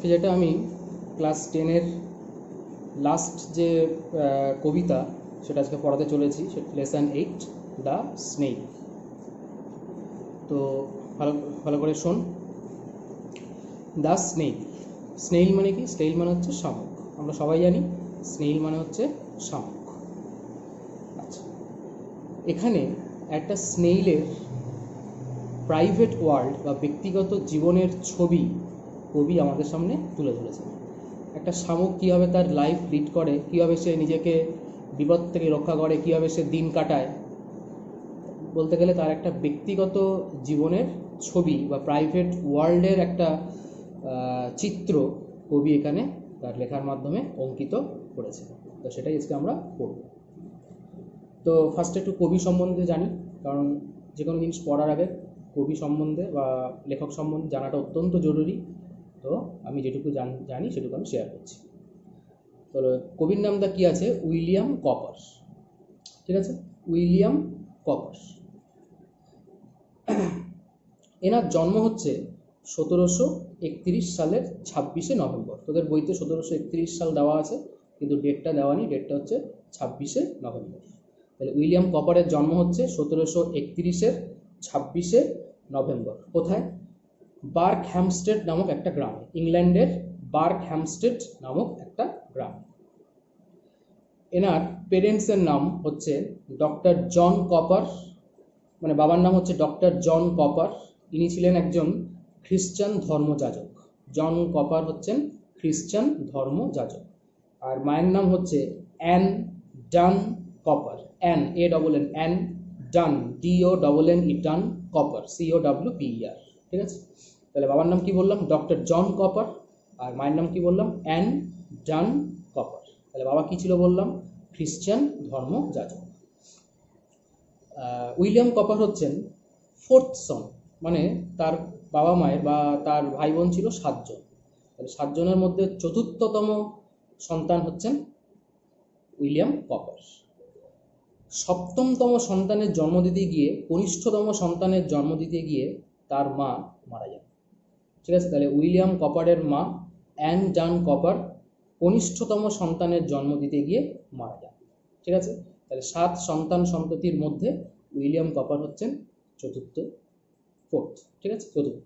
আজকে যেটা আমি ক্লাস 10-এর লাস্ট যে কবিতা সেটা আজকে পড়াতে চলেছি, সেটা লেসন 8 দ্য স্নেক। তো ভালো ভালো করে শোন। দ্য স্নেক, স্নেইল মানে কি? স্নেইল মানে হচ্ছে শামুক। আমরা সবাই জানি স্নেইল মানে হচ্ছে শামুক। আচ্ছা, এখানে একটা স্নেইলের প্রাইভেট ওয়ার্ল্ড বা ব্যক্তিগত জীবনের ছবি কবি আমাদের সামনে তুলে ধরেছে। একটা শামুক কীভাবে তার লাইফ লিড করে, কীভাবে সে নিজেকে বিপদ থেকে রক্ষা করে, কীভাবে সে দিন কাটায়, বলতে গেলে তার একটা ব্যক্তিগত জীবনের ছবি বা প্রাইভেট ওয়ার্ল্ডের একটা চিত্র কবি এখানে তার লেখার মাধ্যমে অঙ্কিত করেছে। তো সেটাই আজকে আমরা পড়ব। তো ফার্স্টে একটু কবি সম্বন্ধে জানি, কারণ যে কোনো জিনিস পড়ার আগে কবি সম্বন্ধে বা লেখক সম্বন্ধে জানাটা অত্যন্ত জরুরি। তো আমি যেটুকু জানি সেটুকু আমি শেয়ার করছি। তো কবির নামটা কি আছে? William copper. ঠিক আছে, উইলিয়াম কপার। এনার জন্ম হচ্ছে 1731 সালের 26শে নভেম্বর। তোদের বইতে 1731 সাল দেওয়া আছে, কিন্তু ডেটটা দেওয়া নেই। ডেটটা হচ্ছে 26শে নভেম্বর। তাহলে উইলিয়াম কপারের জন্ম হচ্ছে 1731-এর 26শে নভেম্বর। কোথায়? বার্কহ্যামস্টেড নামক একটা গ্রামে, ইংল্যান্ডের বার্কহ্যামস্টেড নামক একটা গ্রাম। এনার পেরেন্টসের নাম হচ্ছে ডক্টর জন কপার, মানে বাবার নাম হচ্ছে ডক্টর জন কপার। ইনি ছিলেন একজন খ্রিস্টান ধর্মযাজক। জন কপার হচ্ছেন খ্রিস্টান ধর্মযাজক। আর মায়ের নাম হচ্ছে an done copper. An, A double N, an done, DONNE, done, copper, COWPER। ঠিক আছে, তাহলে বাবার নাম কি বললাম? Doctor John copper. আর মায়ের নাম কি বললাম? An done copper. তাহলে বাবা কি ছিল বললাম? খ্রিস্টান ধর্মযাজক। উইলিয়াম কপার হচ্ছেন ফোর্থ সন, মানে তার বাবা মায়ের বা তার ভাই বোন ছিল 7 জন। তাহলে 7 জনের মধ্যে চতুর্থতম সন্তান হচ্ছেন উইলিয়াম কপার। সপ্তমতম সন্তানের জন্ম দিতে গিয়ে, কনিষ্ঠতম সন্তানের জন্ম দিতে গিয়ে তার মা মারা যান। ঠিক আছে, তাহলে উইলিয়াম কপারের মা অ্যান ডান কপার কনিষ্ঠতম সন্তানের জন্ম দিতে গিয়ে মারা যান। ঠিক আছে, তাহলে 7 সন্তান সন্ততির মধ্যে উইলিয়াম কপার হচ্ছেন চতুর্থ, ফোর্থ। ঠিক আছে, চতুর্থ।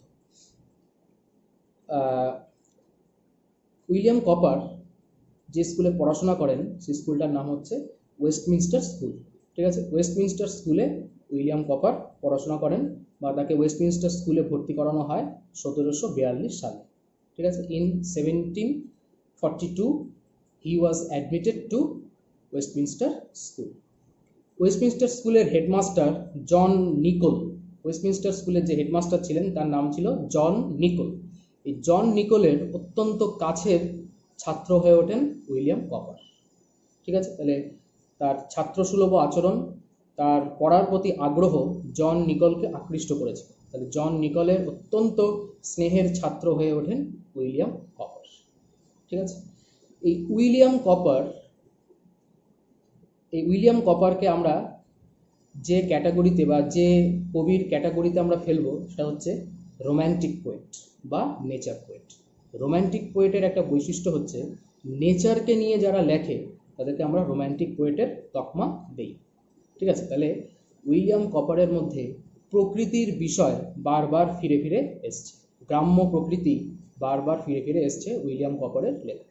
উইলিয়াম কপার যে স্কুলে পড়াশোনা করেন সেই স্কুলটার নাম হচ্ছে ওয়েস্টমিনস্টার স্কুল। ঠিক আছে, ওয়েস্টমিনস্টার স্কুলে উইলিয়াম কপার পড়াশোনা করেন, বা তাকে ওয়েস্টমিনস্টার স্কুলে ভর্তি করানো হয় 1742 সালে। ঠিক আছে, in 1742 he was admitted to Westminster school. Westminster স্কুলের হেডমাস্টার জন নিকোল। ওয়েস্টমিনস্টার স্কুলের যে হেডমাস্টার ছিলেন তার নাম ছিল জন নিকোল। এই জন নিকোলের অত্যন্ত কাছের ছাত্র হয়ে ওঠেন উইলিয়াম কপার। ঠিক আছে, তাহলে তার ছাত্রসুলভ আচরণ, তার পড়ার প্রতি আগ্রহ জন নিকোলকে আকৃষ্ট করেছে। তাহলে জন নিকোলের অত্যন্ত স্নেহের ছাত্র হয়ে ওঠেন উইলিয়াম কপার। ঠিক আছে, এই উইলিয়াম কপারকে আমরা যে ক্যাটাগরিতে বা যে কবির ক্যাটাগরিতে আমরা ফেলবো সেটা হচ্ছে রোম্যান্টিক পোয়েট বা নেচার পোয়েট। রোম্যান্টিক পোয়েটের একটা বৈশিষ্ট্য হচ্ছে নেচারকে নিয়ে যারা লেখে তাদেরকে আমরা রোম্যান্টিক পোয়েটের তকমা দেই। ঠিক আছে, তাহলে উইলিয়াম কপারের মধ্যে প্রকৃতির বিষয় বারবার ফিরে ফিরে এসছে, গ্রাম্য প্রকৃতি বারবার ফিরে ফিরে এসছে উইলিয়াম কপারের লেখা,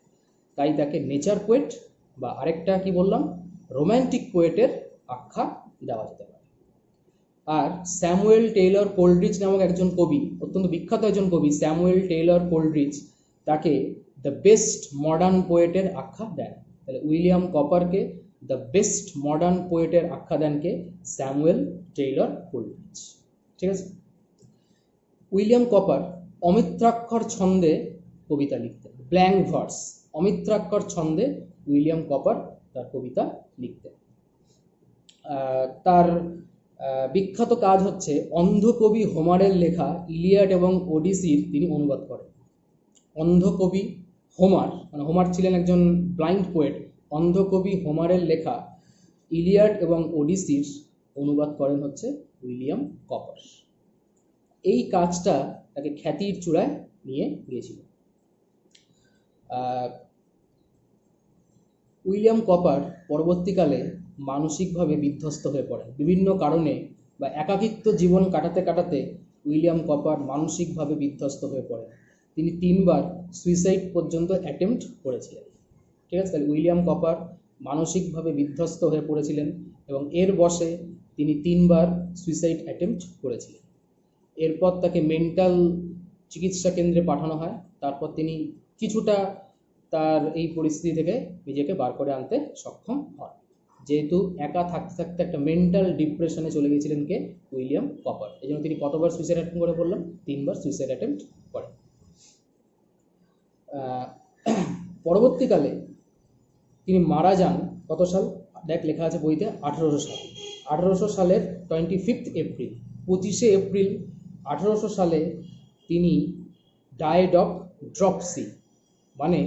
তাই তাকে নেচার পোয়েট বা আরেকটা কি বললাম, রোম্যান্টিক পোয়েটের আখ্যা দেওয়া যেতে পারে। আর স্যামুয়েল টেইলর কোলরিজ নামক একজন কবি, অত্যন্ত বিখ্যাত একজন কবি, স্যামুয়েল টেইলর কোলরিজ, তাকে দ্য বেস্ট মডার্ন পোয়েটের আখ্যা দেন। তাহলে উইলিয়াম কপারকে দ্য বেস্ট মডার্ন পোয়েটের আখ্যা দেন কে? Samuel Taylor Coleridge. ঠিক আছে, উইলিয়াম কপার অমিত্রাক্ষর ছন্দে কবিতা লিখতেন, ব্ল্যাঙ্ক ভার্স, অমিত্রাক্ষর ছন্দে উইলিয়াম কপার তার কবিতা লিখতেন। তার বিখ্যাত কাজ হচ্ছে অন্ধকবি হোমারের লেখা ইলিয়াড এবং ওডিসির তিনি অনুবাদ করেন। অন্ধকবি হোমার, মানে হোমার ছিলেন একজন ব্লাইন্ড পোয়েট, অন্ধকবি হোমারের লেখা ইলিয়াড এবং ওডিসির অনুবাদ করেন হচ্ছে উইলিয়াম কপার। এই কাজটা তাকে খ্যাতির চূড়ায় নিয়ে গিয়েছিল। আহ, উইলিয়াম কপার পরবর্তীকালে মানসিকভাবে বিধ্বস্ত হয়ে পড়েন বিভিন্ন কারণে, বা একাকিত্ব জীবন কাটাতে কাটাতে উইলিয়াম কপার মানসিকভাবে বিধ্বস্ত হয়ে পড়েন। তিনি 3বার সুইসাইড পর্যন্ত অ্যাটেম্প্ট করেছিলেন। ঠিক আছে, তাহলে উইলিয়াম কপার মানসিকভাবে বিধ্বস্ত হয়ে পড়েছিলেন এবং এর বশে তিনি 3বার সুইসাইড অ্যাটেম্প্ট করেছিলেন। এরপর তাকে মেন্টাল চিকিৎসা কেন্দ্রে পাঠানো হয়। তারপর তিনি কিছুটা তার এই পরিস্থিতি থেকে নিজেকে বার করে আনতে সক্ষম হন, যেহেতু একা থাকতে থাকতে একটা মেন্টাল ডিপ্রেশনে চলে গিয়েছিলেন কে, উইলিয়াম কপার। এই জন্য তিনি কতবার সুইসাইড অ্যাটেম্প্ট করে বললাম, 3বার সুইসাইড অ্যাটেম্প্ট করেন। পরবর্তীকালে তিনি মারা যান কত সাল, লেখা আছে বইতে 1800 সাল। 1800 সালের 25 এপ্রিল, 25শে এপ্রিল 1800 সালে তিনি ডায়েড অফ ড্রপসি, মানে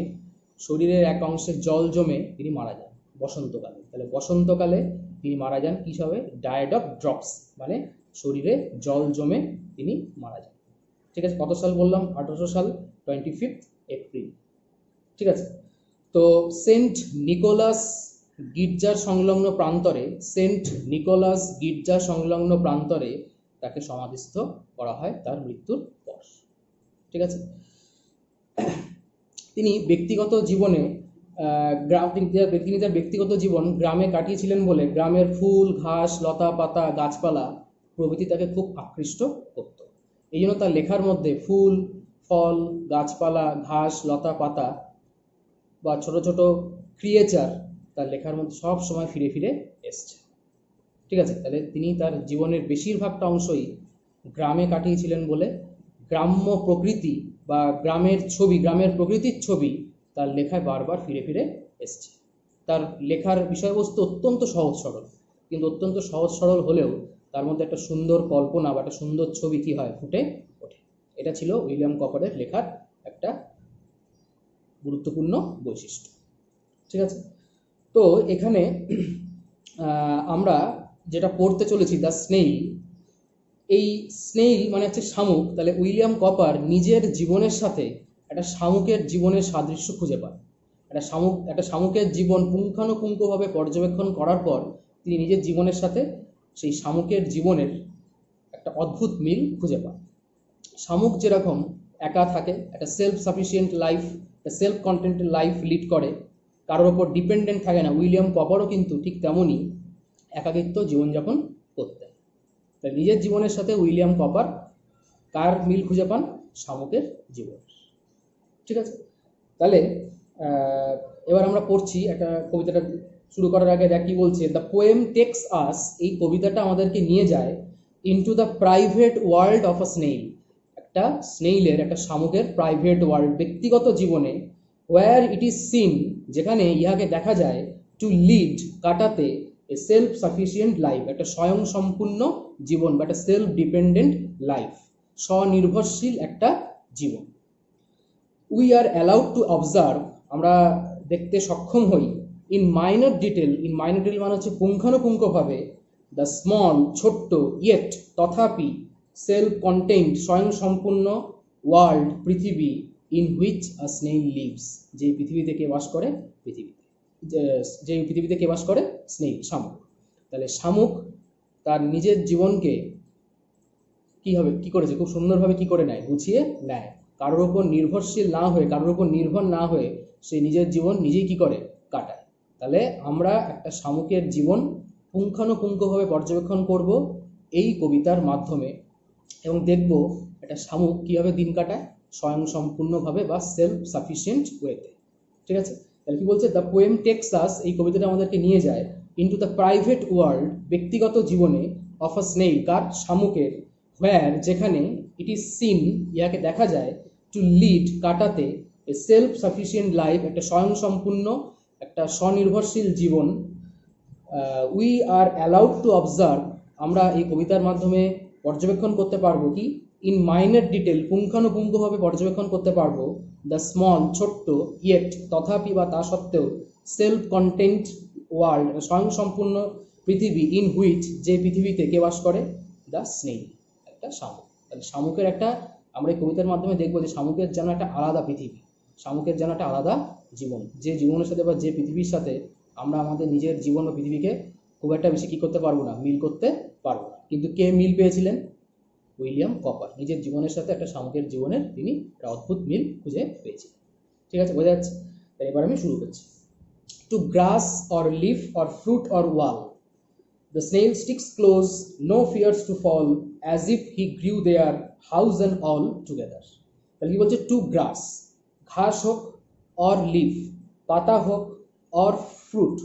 শরীরের এক অংশে জল জমে তিনি মারা যান বসন্তকালে। তাহলে বসন্তকালে তিনি মারা যান কী হিসাবে, ডায়েড অফ ড্রপস, মানে শরীরে জল জমে তিনি মারা যান। ঠিক আছে, কত সাল বললাম, 1800 সাল, 25 এপ্রিল। ঠিক আছে, তো সেন্ট নিকোলাস গির্জার সংলগ্ন প্রান্তরে, সেন্ট নিকোলাস গির্জা সংলগ্ন প্রান্তরে তাকে সমাধিস্থ করা হয় তার মৃত্যুর পর। ঠিক আছে, তিনি ব্যক্তিগত জীবনে তিনি তার ব্যক্তিগত জীবন গ্রামে কাটিয়েছিলেন বলে গ্রামের ফুল, ঘাস, লতা পাতা, গাছপালা প্রভৃতি তাকে খুব আকৃষ্ট করত। এই জন্য তার লেখার মধ্যে ফুল, ফল, গাছপালা, ঘাস, লতা পাতা বা ছোট ছোট ক্রিয়েচার তার লেখার মধ্যে সব সময় ফিরে ফিরে এসছে। ঠিক আছে, তাহলে তিনি তার জীবনের বেশিরভাগটা অংশই গ্রামে কাটিয়েছিলেন বলে গ্রাম্য প্রকৃতি বা গ্রামের ছবি, গ্রামের প্রকৃতির ছবি তার লেখায় বারবার ফিরে ফিরে এসছে। তার লেখার বিষয়বস্তু অত্যন্ত সহজ সরল, কিন্তু অত্যন্ত সহজ সরল হলেও তার মধ্যে একটা সুন্দর কল্পনা বা একটা সুন্দর ছবি কি হয়, ফুটে ওঠে। এটা ছিল উইলিয়াম কপারের লেখার একটা গুরুত্বপূর্ণ বৈশিষ্ট্য। ঠিক আছে, তো এখানে আমরা যেটা পড়তে চলেছি, দ্য স্নেইল। এই স্নেইল মানে হচ্ছে শামুক। তাহলে উইলিয়াম কপার নিজের জীবনের সাথে একটা শামুকের জীবনের সাদৃশ্য খুঁজে পান। একটা শামুকের জীবন পুঙ্খানুপুঙ্খভাবে পর্যবেক্ষণ করার পর তিনি নিজের জীবনের সাথে সেই শামুকের জীবনের একটা অদ্ভুত মিল খুঁজে পান। শামুক যেরকম একা থাকে, একটা সেলফ সাফিসিয়েন্ট লাইফ, একটা সেলফ কন্টেন্টেড লাইফ লিড করে, কারোর ওপর ডিপেন্ডেন্ট থাকে না, উইলিয়াম কপারও কিন্তু ঠিক তেমনই একাকিত্ব জীবনযাপন করতেন। তাই নিজের জীবনের সাথে উইলিয়াম কপার কার মিল খুঁজে পান, শামুকের জীবন। ঠিক আছে, তাহলে এবার আমরা পড়ছি একটা কবিতাটা শুরু করার আগে দেখ কি বলছে, দ্য পোয়েম টেক্স আস, এই কবিতাটা আমাদেরকে নিয়ে যায় into the private world of a snail, একটা স্নেইলের, একটা শামুকের প্রাইভেট ওয়ার্ল্ড, ব্যক্তিগত জীবনে, ওয়্যার ইট ইজ সিন, যেখানে ইহাকে দেখা যায়, টু লিড, কাটাতে, এ সেলফ সাফিসিয়েন্ট লাইফ, একটা স্বয়ং সম্পূর্ণ জীবন বা একটা সেলফ ডিপেন্ডেন্ট লাইফ, স্বনির্ভরশীল একটা জীবন। We are allowed to observe, আমরা দেখতে সক্ষম হই, in minor detail, in minor detail মানে হচ্ছে পুঙ্খানুপুঙ্খভাবে, দ্য স্মল, ছোট্ট, ইয়েট, তথাপি, সেলফ কন্টেন্ট, স্বয়ং সম্পূর্ণ, ওয়ার্ল্ড, পৃথিবী, in which a snail lives, যে পৃথিবীতে কে বাস করে, যে পৃথিবীতে কে বাস করে, স্নেইল, শামুক। তাহলে শামুক তার নিজের জীবনকে কি করেছে, খুব সুন্দরভাবে কি করে নেয়, গুছিয়ে নেয়। কারোর ওপর নির্ভরশীল না হয়ে, কারোর ওপর নির্ভর না হয়ে সে নিজের জীবন নিজেই কি করে, কাটায়। তাহলে আমরা একটা শামুকের জীবন পুঙ্খানুপুঙ্খভাবে পর্যবেক্ষণ করব এই কবিতার মাধ্যমে এবং দেখব একটা শামুক কীভাবে দিন কাটায় স্বয়ং সম্পূর্ণভাবে বা সেলফ সাফিসিয়েন্ট ওয়েতে। ঠিক আছে, তাহলে কি বলছে, দ্য পোয়েম টেক্স আস, এই কবিতাটা আমাদেরকে নিয়ে যায় ইনটু দ্য প্রাইভেট ওয়ার্ল্ড, ব্যক্তিগত জীবনে, অফ আ স্নেইল, কার, শামুকের, হোয়ার, যেখানে, ইট ইজ সিন, ইহাকে দেখা যায়, টু লিড, কাটাতে, এ সেলফ সাফিসিয়েন্ট লাইফ, একটা স্বয়ং সম্পূর্ণ, একটা স্বনির্ভরশীল জীবন, we are allowed to observe, আমরা এই কবিতার মাধ্যমে পর্যবেক্ষণ করতে পারবো কি, ইন মাইনর ডিটেল, পুঙ্খানুপুঙ্খভাবে পর্যবেক্ষণ করতে পারবো, দ্য স্মল, ছোট্ট, ইয়েট, তথাপি বা তা সত্ত্বেও, সেলফ কন্টেন্ট ওয়ার্ল্ড, স্বয়ং সম্পূর্ণ পৃথিবী, ইন হুইচ, যে পৃথিবীতে কে বাস করে, দ্য স্নেইল, একটা শামুক। তাহলে শামুকের একটা, আমরা এই কবিতার মাধ্যমে দেখবো যে শামুকের যেন একটা আলাদা পৃথিবী, শামুকের যেন একটা আলাদা জীবন, যে জীবনের সাথে বা যে পৃথিবীর সাথে আমরা আমাদের নিজের জীবন বা পৃথিবীকে খুব একটা বেশি কী করতে পারবো না, মিল করতে পারবো না। কিন্তু কে মিল পেয়েছিলেন? উইলিয়াম কপার নিজের জীবনের সাথে একটা শামুকের জীবনের তিনি একটা অদ্ভুত মিল খুঁজে পেয়েছিলেন। ঠিক আছে, বোঝা যাচ্ছে? এবার আমি শুরু করছি। Two glass or leaf or fruit or wall the snail sticks close, no fears to fall, as if he grew their house and all together. তাহলে কি বলছে? টু গ্রাস, ঘাস হোক, অর লিফ, পাতা হোক, অর ফ্রুট,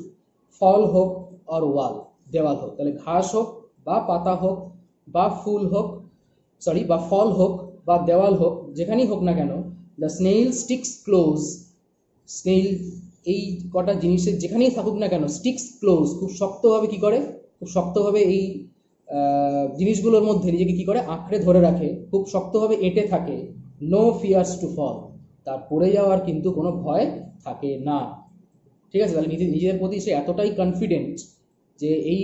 ফল হোক, অর ওয়াল, দেওয়াল হোক। তাহলে ঘাস হোক বা পাতা হোক বা ফুল হোক, বা ফল হোক বা দেওয়াল হোক, যেখানেই হোক না কেন, the snail sticks close, snail এই কটা জিনিসের যেখানেই থাকুক না কেন, স্টিক্স ক্লোজ, খুব শক্তভাবে কি করে, খুব শক্তভাবে এই জিনিসগুলোর মধ্যে নিজেকে কি করে আঁকড়ে ধরে রাখে, খুব শক্তভাবে এঁটে থাকে। নো ফিয়ার্স টু ফল, তার পড়ে যাওয়ার কিন্তু কোনো ভয় থাকে না। ঠিক আছে, তাহলে নিজের প্রতি সে এতটাই কনফিডেন্ট যে এই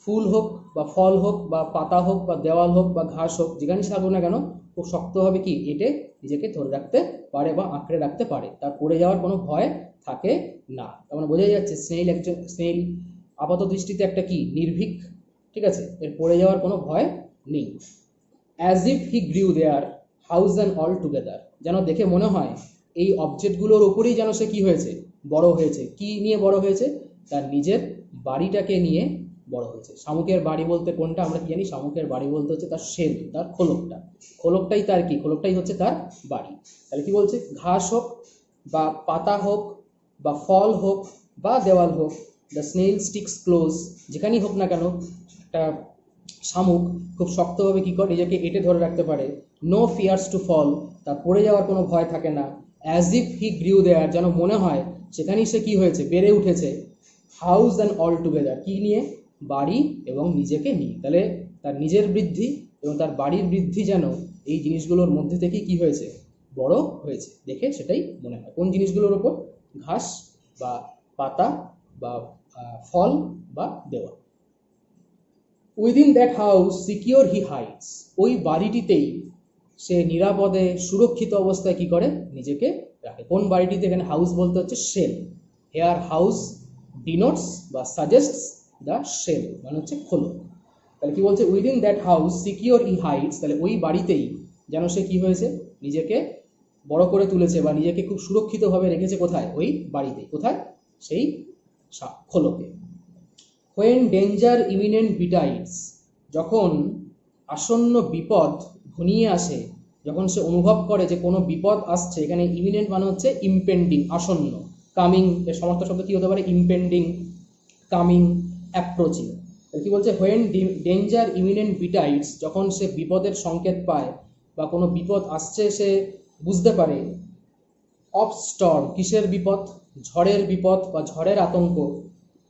ফুল হোক বা ফল হোক বা পাতা হোক বা দেওয়াল হোক বা ঘাস হোক, যেখানেই থাকুক না কেন, খুব শক্তভাবে কি এঁটে নিজেকে ধরে রাখতে পারে বা আঁকড়ে রাখতে পারে, তার পড়ে যাওয়ার কোনো ভয় থাকে না। তার মানে বোঝাই যাচ্ছে স্নেইল আপাত দৃষ্টিতে একটা কি নির্ভীক। ঠিক আছে, এর পড়ে যাওয়ার কোনো ভয় নেই। As if he গ্রিউ their house and all together, যেন দেখে মনে হয় এই অবজেক্টগুলোর ওপরেই যেন সে কি হয়েছে, বড় হয়েছে। কি নিয়ে বড় হয়েছে? তার নিজের বাড়িটাকে নিয়ে বড় হয়েছে। শামুকের বাড়ি বলতে কোনটা আমরা কি জানি? শামুকের বাড়ি বলতে হচ্ছে তার শেল, তার খোলকটা। খোলকটাই তার কি, খোলকটাই হচ্ছে তার বাড়ি। তাহলে কি বলছে? ঘাস হোক বা পাতা হোক বা ফল হোক বা দেওয়াল হোক, দ্য স্নেল স্টিক্স ক্লোজ, যেখানেই হোক না কেন একটা শামুক খুব শক্তভাবে কি করে নিজেকে এঁটে ধরে রাখতে পারে। নো ফিয়ার্স টু ফল, তার পড়ে যাওয়ার কোনো ভয় থাকে না। অ্যাজ ইফ হি গ্রিউ দেয়ার, যেন মনে হয় সেখানেই সে কি হয়েছে, বেড়ে উঠেছে। হাউস অ্যান্ড অল টুগেদার, কি নিয়ে? বাড়ি এবং নিজেকে নিয়ে। তাহলে তার নিজের বৃদ্ধি এবং তার বাড়ির বৃদ্ধি যেন এই জিনিসগুলোর মধ্যে থেকে কি হয়েছে, বড় হয়েছে। দেখে সেটাই মনে হয়। কোন জিনিসগুলোর ওপর? ঘাস বা পাতা বা ফল বা দেওয়াল। Within that house secure he hides, ওই বাড়িটিতেই সে নিরাপদে সুরক্ষিত অবস্থায় কি করে, নিজেকে রাখে। কোন বাড়িটিতে? এখানে হাউস বলতে হচ্ছে শেল। হেয়ার হাউস ডিনোটস বা সাজেস্টস দ্য শেল, মানে হচ্ছে খোলক। তাহলে কি বলছে? Within that house secure he hides, তাহলে ওই বাড়িতেই যেন সে কি হয়েছে, নিজেকে বড় করে তুলেছে বা নিজেকে খুব সুরক্ষিতভাবে রেখেছে। কোথায়? ওই বাড়িতেই। কোথায়? সেই খোলকে। হোয়েন ডেঞ্জার ইমিনেন্ট বিটাইডস, যখন আসন্ন বিপদ ঘনিয়ে আসে, যখন সে অনুভব করে যে কোনো বিপদ আসছে। এখানে ইমিনেন্ট মানে হচ্ছে ইমপেন্ডিং, আসন্ন। কামিং এর সমর্থক শব্দ কি হতে পারে? ইমপেন্ডিং, কামিং, অ্যাপ্রোচিং। কি বলছে? হোয়েন ডেঞ্জার ইমিনেন্ট বিটাইডস, যখন সে বিপদের সংকেত পায় বা কোনো বিপদ আসছে সে বুঝতে পারে। অফ স্টর্ম, কিসের বিপদ? ঝড়ের বিপদ বা ঝড়ের আতঙ্ক।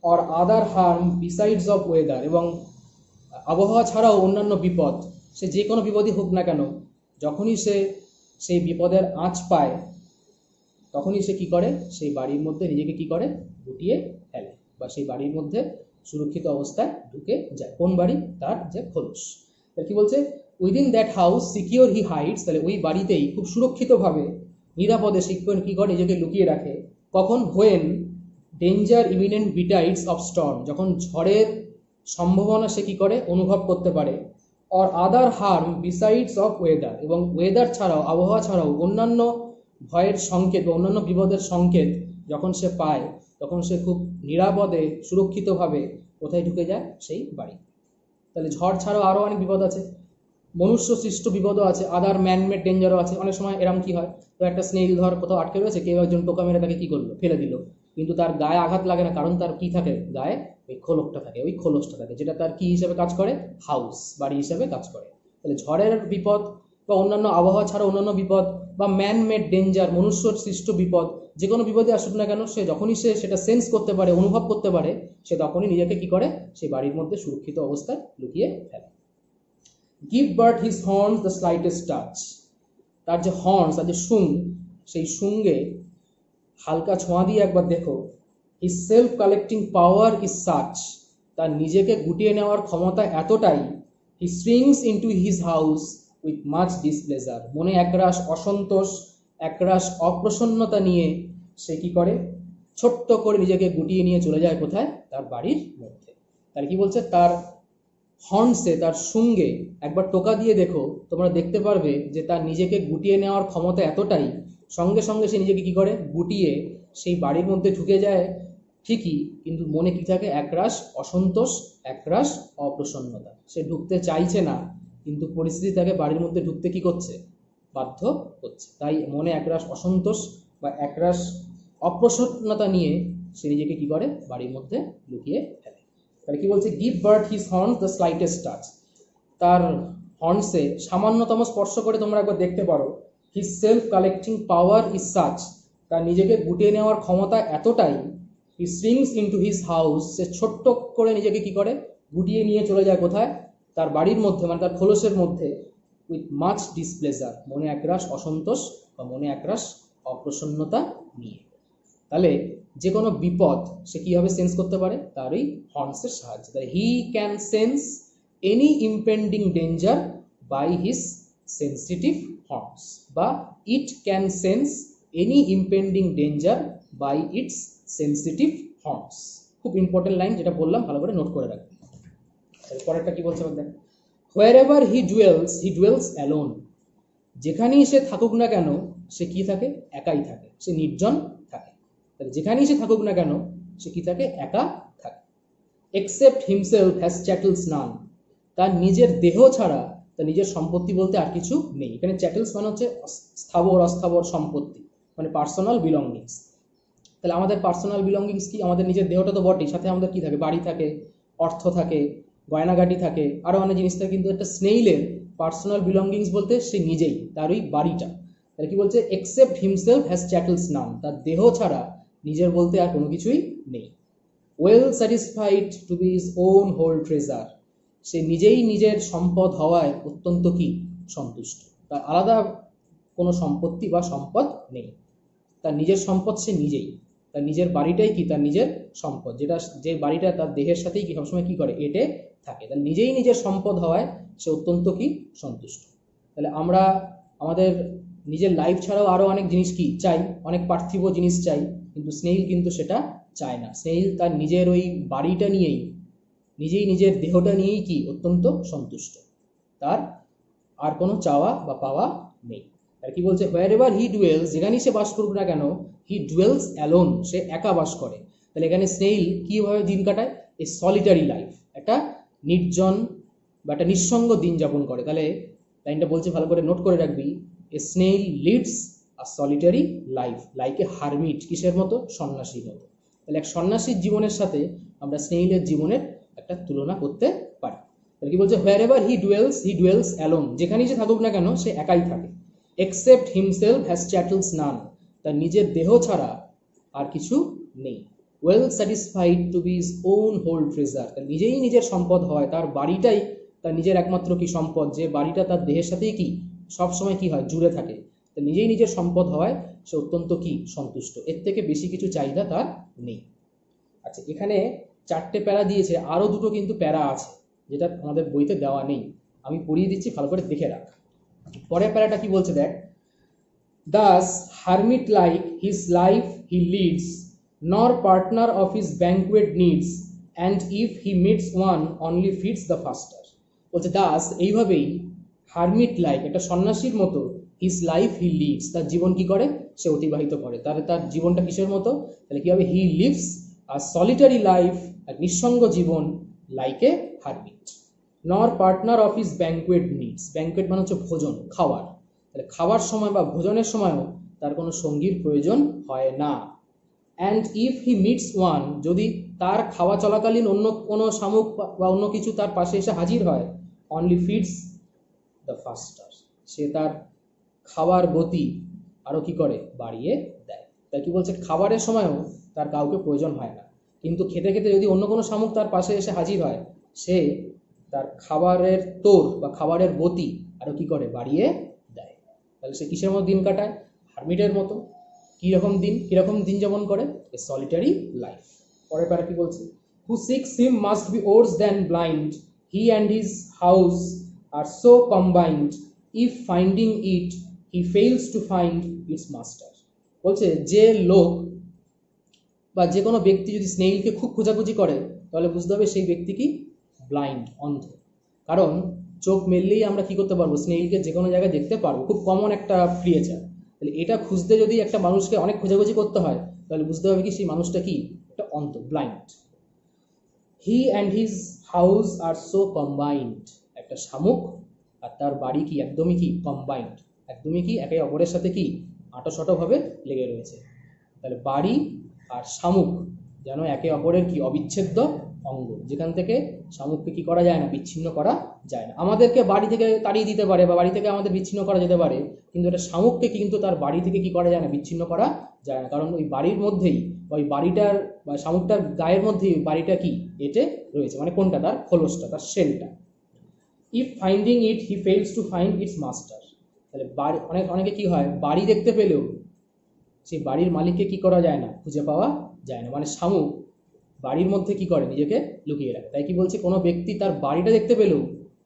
Or other harm besides of weather, এবং আবহাওয়া ছাড়াও অন্যান্য বিপদ, সে যে কোনো বিপদই হোক না কেন, যখনই সে সেই বিপদের আঁচ পায় তখনই সে কি করে, সেই বাড়ির মধ্যে নিজেকে কি করে, গুটিয়ে ফেলে বা সেই বাড়ির মধ্যে সুরক্ষিত অবস্থায় ঢুকে যায়। কোন বাড়ি? তার যে খোলস। তাহলে কি বলছে? Within that house secure he hides, তাহলে ওই বাড়িতেই খুব সুরক্ষিতভাবে নিরাপদে সে কি করে, নিজেকে লুকিয়ে রাখে। কখন? When danger imminent betides of storm, যখন ঝড়ের সম্ভাবনা সে কি করে, অনুভব করতে পারে। Or other harm besides of weather, এবং ওয়েদার ছাড়াও, আবহাওয়া ছাড়াও অন্যান্য ভয়ের সংকেত বা অন্যান্য বিপদের সংকেত যখন সে পায়, তখন সে খুব নিরাপদে সুরক্ষিতভাবে কোথায় ঢুকে যায়? সেই বাড়ি। তাহলে ঝড় ছাড়াও আরও অনেক বিপদ আছে, মনুষ্য সৃষ্ট বিপদও আছে, আদার ম্যানমেড ডেঞ্জারও আছে। অনেক সময় এরম কি হয়, তো একটা স্নেইল ধর কোথাও আটকে রয়েছে, কেউ একজন টোকা মেরে তাকে কি করলো, ফেলে দিল, কিন্তু তার গায়ে আঘাত লাগে না, কারণ তার কি থাকে গায়ে? ওই খোলকটা থাকে, ওই খোলসটা থাকে, যেটা তার কি হিসেবে কাজ করে? হাউস, বাড়ি হিসেবে কাজ করে। তাহলে ঝড়ের বিপদ বা অন্যান্য আবহাওয়া ছাড়া অন্যান্য বিপদ বা ম্যানমেড ডেঞ্জার, মনুষ্য সৃষ্ট বিপদ, যে কোনো বিপদে আসুক না কেন, সে যখনই সে সেটা সেন্স করতে পারে, অনুভব করতে পারে, সে তখনই নিজেকে কি করে, সেই বাড়ির মধ্যে সুরক্ষিত অবস্থায় লুকিয়ে ফেলে। Give bird his horns the slightest touch, তার যে হর্নস, তার যে শুং, সেই শুঙ্গে হালকা ছোঁয়া দিয়ে একবার দেখো। His self collecting power is such, তার নিজেকে গুটিয়ে নেওয়ার ক্ষমতা এতটাই। He strings into his house with much displeasure, মনে একরাশ অসন্তোষ, একরাশ অপ্রসন্নতা নিয়ে সে কি করে, ছোট্ট করে নিজেকে গুটিয়ে নিয়ে চলে যায় কোথায়, তার বাড়ির মধ্যে। তাহলে কি বলছে, তার হর্নসে, তার শুঙ্গে একবার টোকা দিয়ে দেখো, তোমরা দেখতে পারবে যে তার নিজেকে গুটিয়ে নেওয়ার ক্ষমতা এতটাই, সঙ্গে সঙ্গে সে নিজেকে কি করে, গুটিয়ে সেই বাড়ির মধ্যে ঢুকে যায় ঠিকই, কিন্তু মনে কি থাকে, একরাশ অসন্তোষ, একরাশ অপ্রসন্নতা। সে ঢুকতে চাইছে না, কিন্তু পরিস্থিতি তাকে বাড়ির মধ্যে ঢুকতে কি করছে, বাধ্য করছে। তাই মনে একরাশ অসন্তোষ বা একরাশ অপ্রসন্নতা নিয়ে সে নিজেকে কি করে, বাড়ির মধ্যে লুকিয়ে ফেলে। তাহলে কি বলছে, give bird his horns the slightest touch, তার হর্নসে সামান্যতম স্পর্শ করে তোমরা একবার দেখতে পারো, his self collecting power is such, তার নিজেকে গুটিয়ে নেওয়ার ক্ষমতা এতটাই, হি শ্রিংস ইনটু হিজ হাউস, সে ছোট্ট করে নিজেকে কি করে, গুটিয়ে নিয়ে চলে যায় কোথায়, তার বাড়ির মধ্যে, মানে তার খোলসের মধ্যে, উইথ মাচ ডিসপ্লেজার, মনে একরাশ অসন্তোষ বা মনে একরাশ অপ্রসন্নতা নিয়ে। তাহলে যে কোনো বিপদ সে কিভাবে সেন্স করতে পারে, তার এই হর্নসের সাহায্যে। তাহলে he can sense any impending danger by his sensitive horns, বা it can sense any impending danger by its sensitive horns. খুব ইম্পর্টেন্ট লাইন, যেটা বললাম ভালো করে নোট করে রাখবে। পরেরটা কি বলছে দেখ, হোয়ার এভার হি ডুয়েলস অ্যালোন, যেখানেই সে থাকুক না কেন সে কি থাকে, একাই থাকে, সে নির্জন থাকে। তাহলে যেখানেই সে থাকুক না কেন সে কি থাকে, একা থাকে। Except himself has chattels none, তার নিজের দেহ ছাড়া তার নিজের সম্পত্তি বলতে আর কিছু নেই। এখানে চ্যাটেলস মানে হচ্ছে স্থাবর অস্থাবর সম্পত্তি, মানে পার্সোনাল বিলঙ্গিংস। তাহলে আমাদের পার্সোনাল বিলঙ্গিংস কি, আমাদের নিজের দেহটা তো বটেই, সাথে আমাদের কি থাকে, বাড়ি থাকে, অর্থ থাকে, গয়নাগাটি থাকে, আরও অনেক জিনিস থাকে। কিন্তু একটা স্নেইলের পার্সোনাল বিলঙ্গিংস বলতে সে নিজেই, তার ওই বাড়িটা। তাহলে কি বলছে, except himself has chattels none, তার দেহ ছাড়া নিজের বলতে আর কোনো কিছুই নেই। Well satisfied to be his own whole treasure, সে নিজেই নিজের সম্পদ হওয়ায় অত্যন্ত কি, সন্তুষ্ট। তার আলাদা কোনো সম্পত্তি বা সম্পদ নেই, তার নিজের সম্পদ সে নিজেই, তার নিজের বাড়িটাই কি, তার নিজের সম্পদ, যেটা যে বাড়িটা তার দেহের সাথেই কি সবসময় কি করে, এটে থাকে। তার নিজেই নিজের সম্পদ হওয়ায় সে অত্যন্ত কি, সন্তুষ্ট। তাহলে আমরা আমাদের নিজের লাইফ ছাড়াও আরও অনেক জিনিস কি চাই, অনেক পার্থিব জিনিস চাই, কিন্তু স্নেইল কিন্তু সেটা চায় না। স্নেইল তার নিজের ওই বাড়িটা নিয়েই, নিজেই নিজের দেহটা নিয়েই কি অত্যন্ত সন্তুষ্ট, তার আর কোনো চাওয়া বা পাওয়া নেই। আর কি বলছে, হোয়ার এভার হি ডুয়েলস, যেখানেই সে বাস করুক না কেন, হি ডুয়েলস অ্যালোন, সে একা বাস করে। তাহলে এখানে স্নেইল কীভাবে দিন কাটায়, এই সলিটারি লাইফ, একটা নির্জন বা একটা নিঃসঙ্গ দিন যাপন করে। তাহলে লাইনটা বলছে, ভালো করে নোট করে রাখবি, a snail leads a solitary life like a hermit, কিসের মতো, সন্ন্যাসীর মতো। তাহলে এক সন্ন্যাসীর জীবনের সাথে আমরা স্নেইলের জীবনের একটা তুলনা করতে পারি। তাহলে কি বলছে, wherever he dwells alone, যেখানেই সে থাকুক না কেন সে একাই থাকে। Except himself has chattels none, তার নিজের দেহ ছাড়া আর কিছু নেই। Well satisfied to be his own whole treasure, তার নিজেই নিজের সম্পদ হয়, তার বাড়িটাই তার নিজের একমাত্র কি সম্পদ, যে বাড়িটা তার দেহের সাথেই কি সবসময় কি হয়, জুড়ে থাকে। তার নিজেই নিজের সম্পদ হওয়ায় সে অত্যন্ত কি, সন্তুষ্ট। এর থেকে বেশি কিছু চাহিদা তার নেই। আচ্ছা, এখানে 4টে প্যারা দিয়েছে, আরও 2টো কিন্তু প্যারা আছে যেটা আমাদের বইতে দেওয়া নেই, আমি পড়িয়ে দিচ্ছি, ভালো করে দেখে রাখ। পরের প্যারাটা কি বলছে দেখ, thus hermit like his life he leads, nor partner of his banquet needs, and if he meets one only feeds the faster। বলছে thus, এইভাবেই, হারমিট লাইক, একটা সন্ন্যাসীর মতো, হিজ লাইফ হি লিডস, তার জীবন কি করে, সে অতিবাহিত করে। তার জীবনটা কিসের মতো, তাহলে কি হবে, he lives a solitary life, এক নিঃসঙ্গ জীবন, লাইক এ হারমিট। নর partner of his banquet needs, banquet মানে হচ্ছে ভোজন, খাওয়ার। তাহলে খাওয়ার সময় বা ভোজনের সময়ও তার কোনো সঙ্গীর প্রয়োজন হয় না। And if he meets one, যদি তার খাওয়া চলাকালীন অন্য কোনো শামুক বা অন্য কিছু তার পাশে এসে হাজির হয়, অনলি ফিডস দ্য ফাস্টার, সে তার খাওয়ার গতি আরও কি করে, বাড়িয়ে দেয়। তাই কি বলছে, খাবারের সময়ও তার কাউকে প্রয়োজন হয় না, কিন্তু খেতে খেতে যদি অন্য কোনো শামুক তার পাশে এসে হাজির হয়, সে তার খাবারের তোর বা খাবারের গতি আরও কি করে, বাড়িয়ে দেয়। তাহলে সে কিসের মতো দিন কাটায়, হারমিটের মতো। কিরকম দিন যাপন করে, এ সলিটারি লাইফ। পরের প্যারা কি বলছে, who seeks him must be worse than blind, he and his house are so combined, if finding it he fails to find its master. বলছে যে লোক বা যে কোনো ব্যক্তি যদি স্নেইলকে খুব খোঁজাখুঁজি করে তাহলে বুঝতে হবে সেই ব্যক্তি কি ব্লাইন্ড, অন্ধ। কারণ চোখ মেললেই আমরা কি করতে পারবো, স্নেইলকে যে কোনো জায়গায় দেখতে পারবো, খুব কমন একটা ক্রিয়েচার। তাহলে এটা খুঁজতে যদি একটা মানুষকে অনেক খোঁজাখুঁজি করতে হয় তাহলে বুঝতে হবে কি সেই মানুষটা কি একটা অন্ধ, blind. He and his house are so combined. একটা শামুক আর তার বাড়ি কি একদমই কি কম্বাইন্ড, একদমই কি একে অপরের সাথে কি আঁটোসাঁটোভাবে লেগে রয়েছে। তাহলে বাড়ি আর শামুক যেন একে অপরের কি অবিচ্ছেদ্য অঙ্গ, যেখান থেকে শামুককে কি করা যায় না, বিচ্ছিন্ন করা যায় না। আমাদেরকে বাড়ি থেকে তাড়িয়ে দিতে পারে বা বাড়ি থেকে আমাদের বিচ্ছিন্ন করা যেতে পারে, কিন্তু এটা শামুককে কিন্তু তার বাড়ি থেকে কি করা যায় না, বিচ্ছিন্ন করা যায় না। কারণ ওই বাড়ির মধ্যেই ওই বাড়িটার বা শামুকটার গায়ের মধ্যেই ওই বাড়িটা কি এটে রয়েছে, মানে কোনটা, তার খোলসটা, তার শেলটা। If finding it he fails to find its master. তাহলে বাড়ি অনেকে কি হয়, বাড়ি দেখতে পেলেও সেই বাড়ির মালিককে কি করা যায় না, খুঁজে পাওয়া যায় না। মানে শামুক বাড়ির মধ্যে কি করে, নিজেকে লুকিয়ে রাখে। তাই কি বলছে, কোনো ব্যক্তি তার বাড়িটা দেখতে পেলেও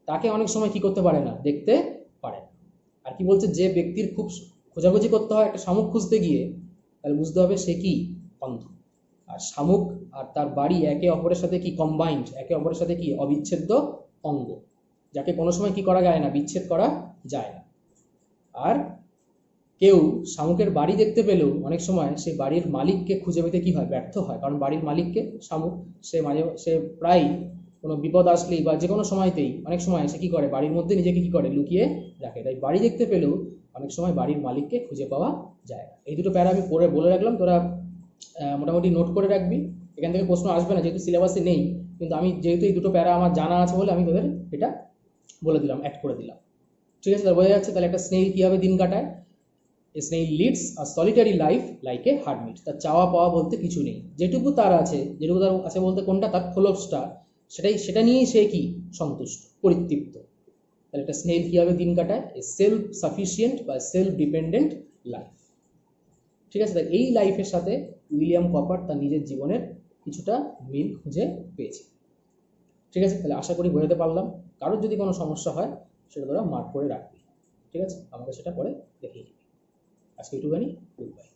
তাকে অনেক সময় কি করতে পারে না, দেখতে পারে না। আর কি বলছে, যে ব্যক্তির খুব খোঁজাখুঁজি করতে হয় একটা শামুক খুঁজতে গিয়ে, তাহলে বুঝতে হবে সে কি অন্ধ। আর শামুক আর তার বাড়ি একে অপরের সাথে কি কম্বাইন্ড, একে অপরের সাথে কি অবিচ্ছেদ্য অঙ্গ, যাকে কোনো সময় কি করা যায় না, বিচ্ছেদ করা যায় না। আর কেউ শামুকের বাড়ি দেখতে পেলেও অনেক সময় সে বাড়ির মালিককে খুঁজে পেতে কি হয়, ব্যর্থ হয়। কারণ বাড়ির মালিককে শামুক সে প্রায় কোনো বিপদ আসলেই বা যে কোনো সময়তেই অনেক সময় সে কি করে, বাড়ির মধ্যে নিজেকে কি করে, লুকিয়ে রাখে। তাই বাড়ি দেখতে পেলেও অনেক সময় বাড়ির মালিককে খুঁজে পাওয়া যায় না। এই দুটো প্যারা আমি পড়ে বলে রাখলাম, তোরা মোটামুটি নোট করে রাখবি। এখান থেকে প্রশ্ন আসবে না যেহেতু সিলেবাসে নেই, কিন্তু আমি যেহেতু এই দুটো প্যারা আমার জানা আছে বলে আমি তোদের এটা বলে দিলাম, অ্যাড করে দিলাম। ঠিক আছে, তাহলে বোঝা যাচ্ছে তাহলে একটা স্নেইল কীভাবে দিন কাটায়। A snail leads a solitary life like a hermit. তার চাওয়া পাওয়া বলতে কিছু নেই, যেটুকু তার আছে বলতে কোনটা, তার খোলসটা, সেটা নিয়েই সে কি সন্তুষ্ট, পরিতৃপ্ত। তাহলে একটা স্নেইল কিভাবে দিন কাটায়, এ সেলফ সাফিসিয়েন্ট বা সেলফ ডিপেন্ডেন্ট লাইফ। ঠিক আছে, তাই এই লাইফের সাথে উইলিয়াম কপার তার নিজের জীবনের কিছুটা মিল খুঁজে পেয়েছে। ঠিক আছে, তাহলে আশা করি বোঝাতে পারলাম। কারোর যদি কোনো সমস্যা হয় সেটা তোরা মার্ক করে রাখবি। ঠিক আছে, আমাকে সেটা পরে দেখিয়ে দিবি। আজকে একটুখানি, গুড বাই।